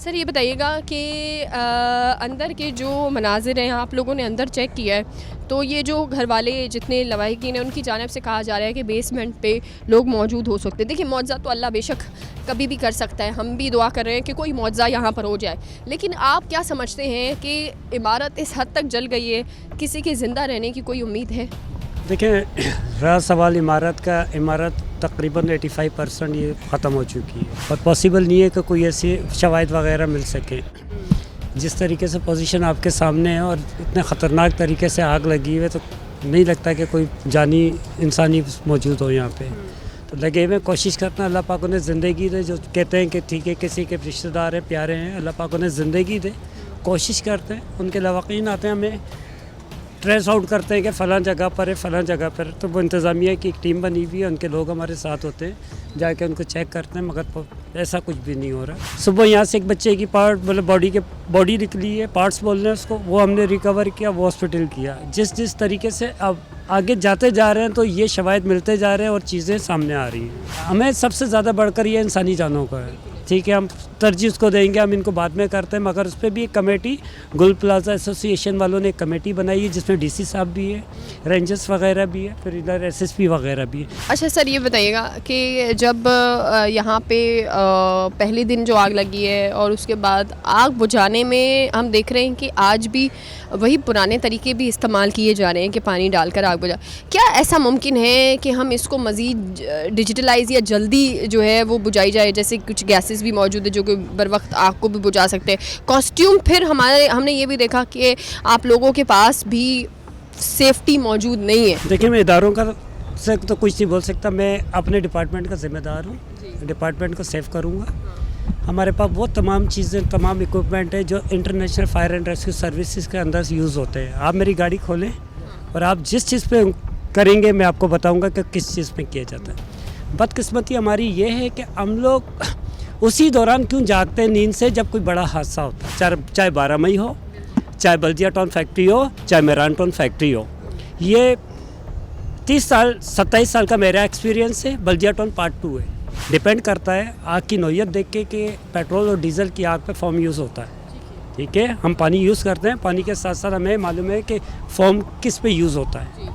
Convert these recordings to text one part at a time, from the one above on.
Sir ये बताइएगा कि अंदर के जो मनाजिर हैं आप लोगों ने अंदर चेक किया है, तो ये जो घर वाले जितने लवाहिकीन हैं उनकी जानिब से कहा जा रहा है कि बेसमेंट पे लोग मौजूद हो सकते हैं। देखिए मौजज़ा तो अल्लाह बेशक कभी भी कर सकता है, हम भी दुआ कर रहे हैं कि कोई मौजज़ा यहाँ पर हो जाए, लेकिन आप क्या समझते हैं कि इमारत इस हद तक जल गई है, किसी के ज़िंदा रहने की कोई उम्मीद है? देखिए, रहा सवाल इमारत का, इमारत तकरीबन 85% ये ख़त्म हो चुकी है और पॉसिबल नहीं है कि कोई ऐसी शवाहिद वगैरह मिल सके। जिस तरीके से पोजीशन आपके सामने है और इतने ख़तरनाक तरीके से आग लगी हुई है, तो नहीं लगता कि कोई जानी इंसानी मौजूद हो यहाँ पे। तो लगे हुए कोशिश करते हैं, अल्लाह पाक उन्हें ज़िंदगी दे। जो कहते हैं कि ठीक है किसी के रिश्तेदार हैं, प्यारे हैं, अल्लाह पाक उन्हें ज़िंदगी दे। कोशिश करते हैं, उनके लवाकीन आते हैं, हमें ट्रेस आउट करते हैं कि फ़लाँ जगह पर है, फ़लाँ जगह पर। तो वो इंतज़ामिया की एक टीम बनी हुई है, उनके लोग हमारे साथ होते हैं, जाके उनको चेक करते हैं, मगर ऐसा कुछ भी नहीं हो रहा। सुबह यहाँ से एक बच्चे की पार्ट मतलब बॉडी निकली है, पार्ट्स बोल रहे हैं उसको, वो हमने रिकवर किया, वो हॉस्पिटल किया। जिस तरीके से अब आगे जाते जा रहे हैं तो ये शवाहिद मिलते जा रहे हैं और चीज़ें सामने आ रही हैं। हमें सबसे ज़्यादा बढ़कर ये इंसानी जानों का है। ठीक है, हम तरजीह उसको देंगे, हम इनको बाद में करते हैं, मगर उस पर भी एक कमेटी, गुल प्लाजा एसोसिएशन वालों ने एक कमेटी बनाई है जिसमें डीसी साहब भी है, रेंजर्स वगैरह भी है, फिर इधर एसएसपी वगैरह भी है। अच्छा सर ये बताइएगा कि जब यहाँ पे पहले दिन जो आग लगी है और उसके बाद आग बुझाने में हम देख रहे हैं कि आज भी वही पुराने तरीके भी इस्तेमाल किए जा रहे हैं कि पानी डालकर आग बुझा। क्या ऐसा मुमकिन है कि हम इसको मज़ीद डिजिटलाइज या जल्दी जो है वो बुझाई जाए? जैसे कुछ गैसेस भी मौजूद है जो कि बर वक्त आग को भी बुझा सकते हैं, कॉस्ट्यूम, फिर हमने ये भी देखा कि आप लोगों के पास भी सेफ्टी मौजूद नहीं है। देखिए, मैं इदारों का से तो कुछ नहीं बोल सकता, मैं अपने डिपार्टमेंट का ज़िम्मेदार हूँ, डिपार्टमेंट को सेव करूँगा। हमारे पास वो तमाम चीज़ें, तमाम इक्विपमेंट है जो international fire and rescue services के अंदर यूज़ होते हैं। आप मेरी गाड़ी खोलें और आप जिस चीज़ पे करेंगे मैं आपको बताऊंगा कि किस चीज़ पे किया जाता है। बदकिस्मती हमारी ये है कि हम लोग उसी दौरान क्यों जागते हैं नींद से जब कोई बड़ा हादसा होता है, चाहे 12 मई हो, चाहे बल्दिया टाउन फैक्ट्री हो, चाहे मेरान टाउन फैक्ट्री हो। ये 27 साल का मेरा एक्सपीरियंस है। बल्दिया टाउन पार्ट 2 है। डिपेंड करता है आग की नौइयत देख के कि पेट्रोल और डीजल की आग पे फॉर्म यूज़ होता है। ठीक है, हम पानी यूज़ करते हैं, पानी के साथ साथ हमें मालूम है कि फॉर्म किस पे यूज़ होता है।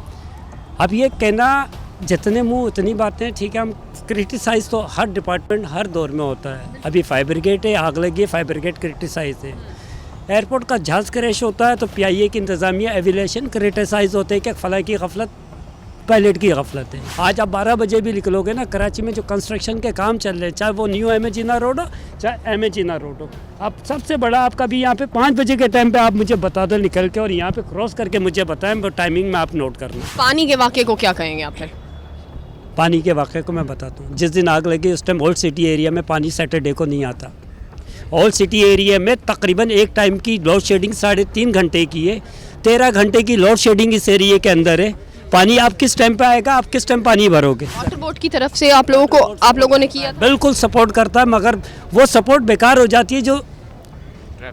अब ये कहना जितने मुंह उतनी बातें। ठीक है, हम क्रिटिसाइज़ तो हर डिपार्टमेंट हर दौर में होता है। अभी फायर ब्रिगेड है, आग लगी है, फायर ब्रिगेड क्रिटिसाइज़ है। एयरपोर्ट का जहाज़ क्रैश होता है तो PIA की इंतज़ामिया एविएशन क्रिटिसाइज़ होते हैं कि फ़लाँ की गफलत, पायलट की गफलत है। आज आप 12 बजे भी निकलोगे ना, कराची में जो कंस्ट्रक्शन के काम चल रहे हैं, चाहे वो न्यू MA जिन्ना रोड हो, चाहे MA जिन्ना रोड हो, आप सबसे बड़ा आपका भी यहाँ पे 5 बजे के टाइम पे आप मुझे बता दो निकल के, और यहाँ पे क्रॉस करके मुझे बताएं, वो टाइमिंग में आप नोट करना। पानी के वाक़े को क्या कहेंगे आप फिर? पानी के वाक़े को मैं बताता हूँ। जिस दिन आग लगी उस टाइम ओल्ड सिटी एरिया में पानी सैटरडे को नहीं आता। ओल्ड सिटी एरिया में तकरीबन एक टाइम की लोड शेडिंग 3.5 घंटे की है। 13 घंटे की लोड शेडिंग इस एरिया के अंदर है। पानी आप किस टाइम पे आएगा, आप किस टाइम पानी भरोगे? वाटर बोर्ड की तरफ से आप लोगों ने किया था? बिल्कुल सपोर्ट करता है, मगर वो सपोर्ट बेकार हो जाती है जो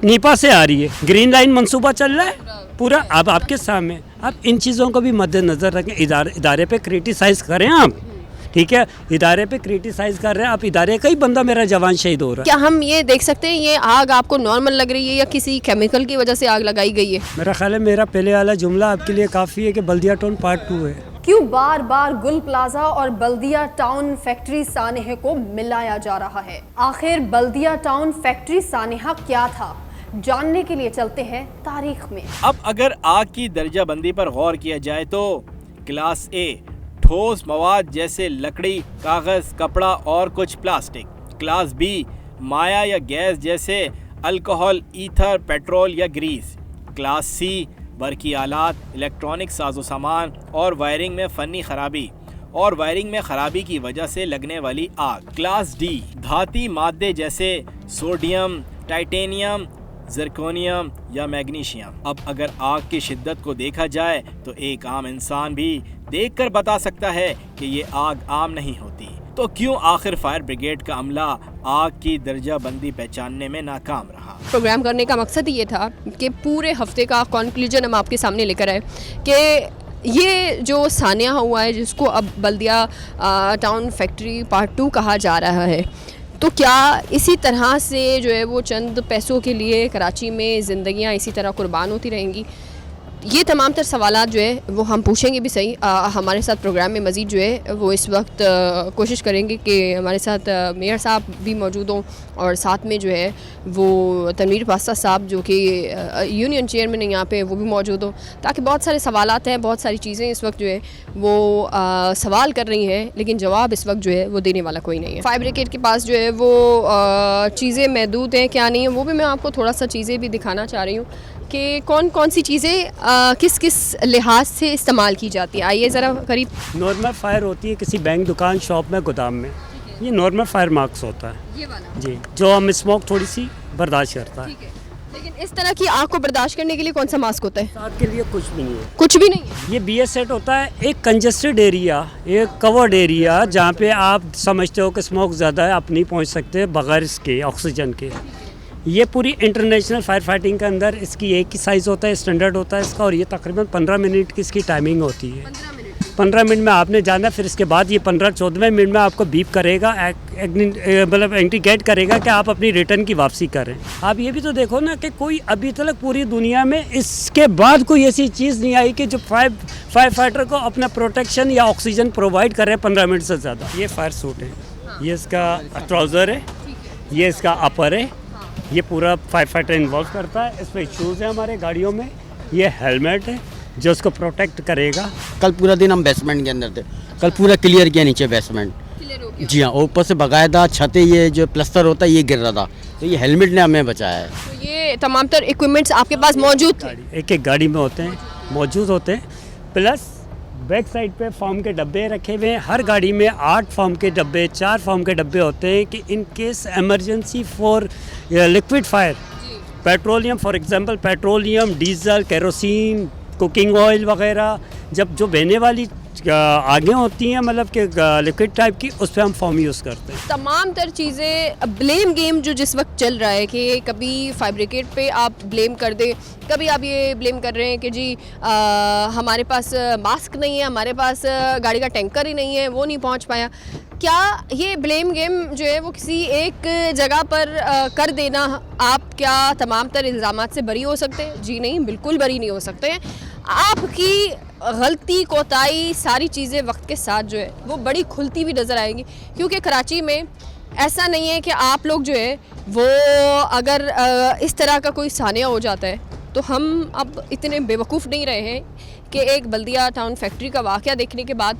नीपा से आ रही है। ग्रीन लाइन मंसूबा चल रहा है पूरा, अब आपके सामने। आप इन चीज़ों को भी मद्देनज़र रखें। इदारे पे क्रिटिसाइज़ करें आप, ठीक है, इदारे पे क्रिटिसाइज़ कर रहे हैं आप, इदारे का ही बंदा मेरा जवान शहीद हो रहा है। क्या हम ये देख सकते हैं ये आग आपको नॉर्मल लग रही है या किसी केमिकल की वजह से आग लगाई गई है? मेरा ख्याल है मेरा पहले वाला जुमला आपके लिए काफ़ी है कि बल्दिया टाउन पार्ट 2 है। क्यों बार बार गुल प्लाजा और बल्दिया टाउन फैक्ट्री सानेहा को मिलाया जा रहा है? आखिर बल्दिया टाउन फैक्ट्री सानेहा क्या था, जानने के लिए चलते हैं तारीख में। अब अगर आग की दर्जाबंदी पर गौर किया जाए तो क्लास A ठोस मवाद जैसे लकड़ी, कागज, कपड़ा और कुछ प्लास्टिक। क्लास B माया या गैस जैसे अल्कोहल, ईथर, पेट्रोल या ग्रीस। क्लास C बरकी आलात, इलेक्ट्रॉनिक साजो सामान और वायरिंग में फ़नी खराबी और वायरिंग में खराबी की वजह से लगने वाली आग। क्लास D धाती मादे जैसे सोडियम, टाइटेनियम, ज़िरकोनियम या मैग्नीशियम। अब अगर आग की शिद्दत को देखा जाए तो एक आम इंसान भी देखकर बता सकता है कि ये आग आम नहीं होती। तो क्यों आखिर फायर ब्रिगेड का अमला आग की दर्जाबंदी पहचानने में नाकाम रहा? प्रोग्राम करने का मकसद ये था कि पूरे हफ्ते का कंक्लूजन हम आपके सामने लेकर आए कि ये जो सानिया हुआ है, जिसको अब बल्दिया टाउन फैक्ट्री पार्ट 2 कहा जा रहा है, तो क्या इसी तरह से जो है वो चंद पैसों के लिए कराची में ज़िंदगियां इसी तरह कुर्बान होती रहेंगी? ये तमाम तर सवालात जो है वो हम पूछेंगे भी सही। हमारे साथ प्रोग्राम में मज़ीद जो है वो इस वक्त कोशिश करेंगे कि हमारे साथ मेयर साहब भी मौजूद हों और साथ में जो है वो तनवीर पास्ता साहब जो कि यूनियन चेयरमैन है यहाँ पे वो भी मौजूद हों, ताकि बहुत सारे सवालात हैं, बहुत सारी चीज़ें इस वक्त जो है वो सवाल कर रही हैं लेकिन जवाब इस वक्त जो है वो देने वाला कोई नहीं है। फायर ब्रिगेड के पास जो है वो चीज़ें महदूद हैं, क्या नहीं है, वो भी मैं आपको थोड़ा सा चीज़ें भी दिखाना चाह रही हूँ कि कौन कौन सी चीज़ें किस किस लिहाज से इस्तेमाल की जाती है। आइए ज़रा करीब। नॉर्मल फायर होती है किसी बैंक, दुकान, शॉप में, गोदाम में, ये नॉर्मल फायर मार्क्स होता है ये वाला जी, जो हम स्मोक थोड़ी सी बर्दाश्त करता है। ठीक है, लेकिन इस तरह की आग को बर्दाश्त करने के लिए कौन सा मास्क होता है? आग के लिए कुछ भी नहीं है, कुछ भी नहीं है। ये BS सेट होता है। एक कंजेस्टेड एरिया, एक कवर्ड एरिया जहाँ पे आप समझते हो कि स्मोक ज़्यादा है, आप नहीं पहुँच सकते बगैर इसके ऑक्सीजन के। ये पूरी इंटरनेशनल फायर फाइटिंग के अंदर इसकी एक ही साइज़ होता है, स्टैंडर्ड होता है इसका, और ये तकरीबन 15 मिनट की इसकी टाइमिंग होती है। 15 मिनट में आपने जाना, फिर इसके बाद ये 15-14वें मिनट में आपको बीप करेगा, मतलब इंडिकेट करेगा कि आप अपनी रिटर्न की वापसी करें। आप ये भी तो देखो ना कि कोई अभी तक पूरी दुनिया में इसके बाद कोई ऐसी चीज़ नहीं आई कि जो फायर फाइटर को अपना प्रोटेक्शन या ऑक्सीजन प्रोवाइड कर रहे हैं 15 मिनट से ज़्यादा। ये फायर सूट है, ये इसका ट्राउज़र है, ये इसका अपर है, ये पूरा फायर फाइटर इन्वॉल्व करता है। इसमें शूज़ है हमारे गाड़ियों में, ये हेलमेट है जो उसको प्रोटेक्ट करेगा। कल पूरा दिन हम बेसमेंट के अंदर थे, कल पूरा क्लियर किया नीचे बेसमेंट। जी हाँ, ऊपर से बाकायदा छतें, ये जो प्लस्तर होता है ये गिर रहा था, तो ये हेलमेट ने हमें बचाया है। तो ये तमाम तर इक्विपमेंट्स आपके पास मौजूद थे? एक एक गाड़ी में होते हैं, मौजूद होते हैं। प्लस बैक साइड पे फॉर्म के डब्बे रखे हुए हैं। हर गाड़ी में 8 फॉर्म के डब्बे, 4 फॉर्म के डब्बे होते हैं कि in case emergency for liquid fire, petroleum for example, petroleum, diesel, kerosene, cooking oil वगैरह, जब जो बहने वाली आगे होती हैं मतलब कि लिक्विड टाइप की, उस पर हम फॉर्म यूज़ करते हैं। तमाम तर चीज़ें, ब्लेम गेम जो जिस वक्त चल रहा है कि कभी फायर ब्रिगेड पे आप ब्लेम कर दें, कभी आप ये ब्लेम कर रहे हैं कि जी हमारे पास मास्क नहीं है, हमारे पास गाड़ी का टैंकर ही नहीं है, वो नहीं पहुंच पाया। क्या ये ब्लेम गेम जो है वो किसी एक जगह पर कर देना, आप क्या तमाम तर इल्ज़ामात से बरी हो सकते हैं? जी नहीं, बिल्कुल बरी नहीं हो सकते हैं। आपकी गलती, कोताही, सारी चीज़ें वक्त के साथ जो है वो बड़ी खुलती हुई नज़र आएंगी, क्योंकि कराची में ऐसा नहीं है कि आप लोग जो है वो अगर इस तरह का कोई सानिया हो जाता है तो हम अब इतने बेवकूफ़ नहीं रहे हैं कि एक बल्दिया टाउन फैक्ट्री का वाक़या देखने के बाद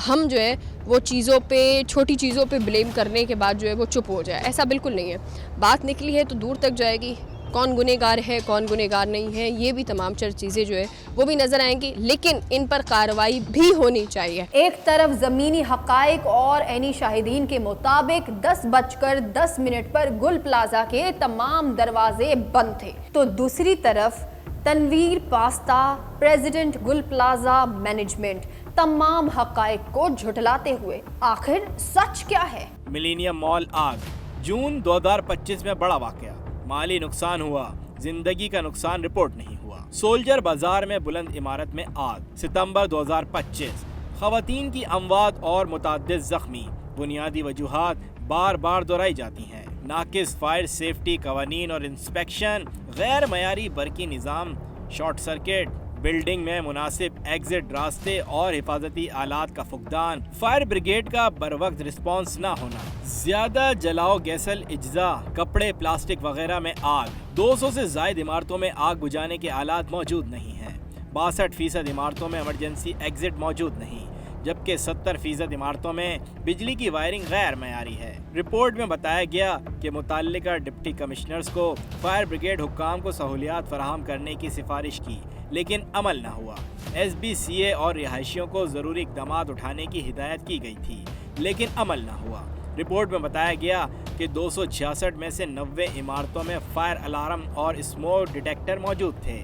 हम जो है वो चीज़ों पे, छोटी चीज़ों पे ब्लेम करने के बाद जो है वो चुप हो जाए। ऐसा बिल्कुल नहीं है। बात निकली है तो दूर तक जाएगी। कौन गुनहगार है, कौन गुनहगार नहीं है, ये भी तमाम चीज़ें जो है वो भी नज़र आएंगी, लेकिन इन पर कार्रवाई भी होनी चाहिए। एक तरफ ज़मीनी हक़ाइक़ और ऐनी शाहिदीन के मुताबिक 10:10 पर गुल प्लाजा के तमाम दरवाजे बंद थे, तो दूसरी तरफ तनवीर पास्ता, प्रेसिडेंट गुल प्लाजा मैनेजमेंट तमाम हक़ाइक़ को झुठलाते हुए आखिर सच क्या है? मिलेनियम मॉल आग, जून 2025 में बड़ा वाकया, माली नुकसान हुआ, जिंदगी का नुकसान रिपोर्ट नहीं हुआ। सोल्जर बाजार में बुलंद इमारत में आग, सितंबर 2025, खवातीन की अमवात और मुतअद्दिद जख्मी। बुनियादी वजूहात बार बार दोहराई जाती हैं, नाकिस फायर सेफ्टी कवानीन और इंस्पेक्शन, गैर मयारी बरकी निज़ाम, शॉर्ट सर्किट, बिल्डिंग में मुनासिब एग्जिट रास्ते और हिफाजती आलात का फुकदान, फायर ब्रिगेड का बरवक्त रिस्पॉन्स ना होना, ज्यादा जलाओ गैसल इज्जा, कपड़े, प्लास्टिक वगैरह में आग। 200 से जायद इमारतों में आग बुझाने के आलात मौजूद नहीं हैं। 62% इमारतों में इमरजेंसी एग्जिट मौजूद नहीं, जबकि 70% इमारतों में बिजली की वायरिंग गैर मयारी है। रिपोर्ट में बताया गया कि मुतल्लिका डिप्टी कमिश्नर्स को फायर ब्रिगेड हुक्काम को सहूलियात फराहम करने की सिफारिश की, लेकिन अमल न हुआ। SBCA और रिहायशियों को ज़रूरी इक़दामात उठाने की हिदायत की गई थी, लेकिन अमल न हुआ। रिपोर्ट में बताया गया कि 266 में से 90 इमारतों में फायर अलार्म और स्मोक डिटेक्टर मौजूद थे।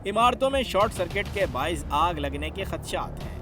इमारतों में शॉर्ट सर्किट के बाइस आग लगने के खदशात हैं।